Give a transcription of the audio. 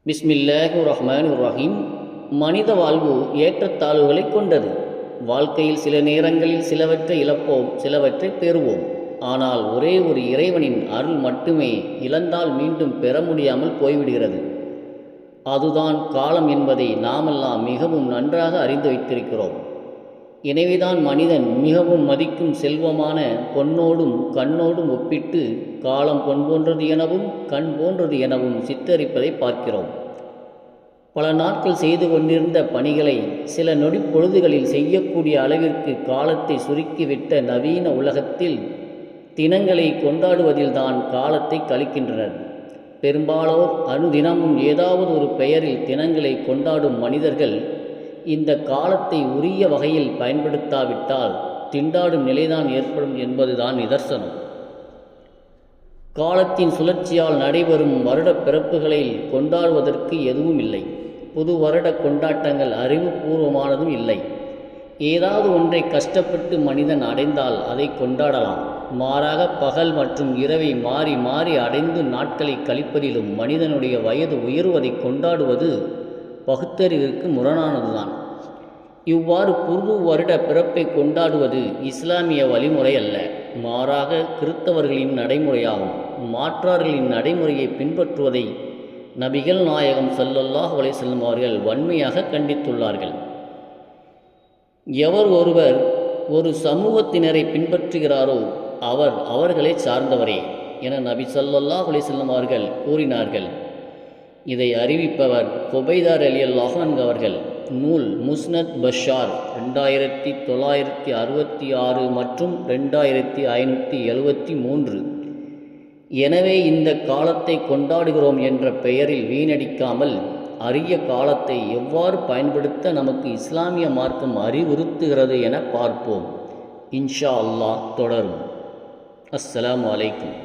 பிஸ்மில்லாஹிர் ரஹ்மானிர் ரஹீம். மனித வாழ்வு ஏற்றத்தாழ்வுகளை கொண்டது. வாழ்க்கையில் சில நேரங்களில் சிலவற்றை இழப்போம், சிலவற்றை பெறுவோம். ஆனால் ஒரே ஒரு இறைவனின் அருள் மட்டுமே இழந்தால் மீண்டும் பெற முடியாமல் போய்விடுகிறது. அதுதான் காலம் என்பதை நாமெல்லாம் மிகவும் நன்றாக அறிந்து வைத்திருக்கிறோம். எனவேதான் மனிதன் மிகவும் மதிக்கும் செல்வமான பொன்னோடும் கண்ணோடும் ஒப்பிட்டு காலம் பொன் போன்றது எனவும் கண் போன்றது எனவும் சித்தரிப்பதை பார்க்கிறோம். பல நாட்கள் செய்து கொண்டிருந்த பணிகளை சில நொடி பொழுதுகளில் செய்யக்கூடிய அளவிற்கு காலத்தை சுருக்கிவிட்ட நவீன உலகத்தில் தினங்களை கொண்டாடுவதில்தான் காலத்தை கழிக்கின்றனர். பெரும்பாலோர் அனுதினமும் ஏதாவது ஒரு பெயரில் தினங்களை கொண்டாடும் மனிதர்கள் இந்த காலத்தை உரிய வகையில் பயன்படுத்தாவிட்டால் திண்டாடும் நிலைதான் ஏற்படும் என்பதுதான் நிதர்சனம். காலத்தின் சுழற்சியால் நடைபெறும் வருட பிறப்புகளில் கொண்டாடுவதற்கு எதுவும் இல்லை. புது வருட கொண்டாட்டங்கள் அறிவுபூர்வமானதும் இல்லை. ஏதாவது ஒன்றை கஷ்டப்பட்டு மனிதன் அடைந்தால் அதை கொண்டாடலாம். மாறாக பகல் மற்றும் இரவை மாறி மாறி அடைந்து நாட்களை கழிப்பதிலும் மனிதனுடைய வயது உயர்வதை கொண்டாடுவது பகுத்தறிவிற்கு முரணானதுதான். இவ்வாறு புது வருட பிறப்பை கொண்டாடுவது இஸ்லாமிய வழிமுறை அல்ல, மாறாக கிறித்தவர்களின் நடைமுறையாகும். மாற்றார்களின் நடைமுறையை பின்பற்றுவதை நபிகள் நாயகம் ஸல்லல்லாஹு அலைஹி வஸல்லம் அவர்கள் வன்மையாக கண்டித்துள்ளார்கள். எவர் ஒருவர் ஒரு சமூகத்தினரை பின்பற்றுகிறாரோ அவர் அவர்களை சார்ந்தவரே என நபி ஸல்லல்லாஹு அலைஹி வஸல்லம் அவர்கள் கூறினார்கள். இதை அறிவிப்பவர் குபைதார் ரலியல்லாஹு அன்ஹு அவர்கள். நூல் முஸ்னத் பஷார் 2966 மற்றும் 2573. எனவே இந்த காலத்தை கொண்டாடுகிறோம் என்ற பெயரில் வீணடிக்காமல் அரிய காலத்தை எவ்வாறு பயன்படுத்த நமக்கு இஸ்லாமிய மார்க்கம் அறிவுறுத்துகிறது என பார்ப்போம். இன்ஷா அல்லாஹ் தொடரும். அஸ்ஸலாமு அலைக்கும்.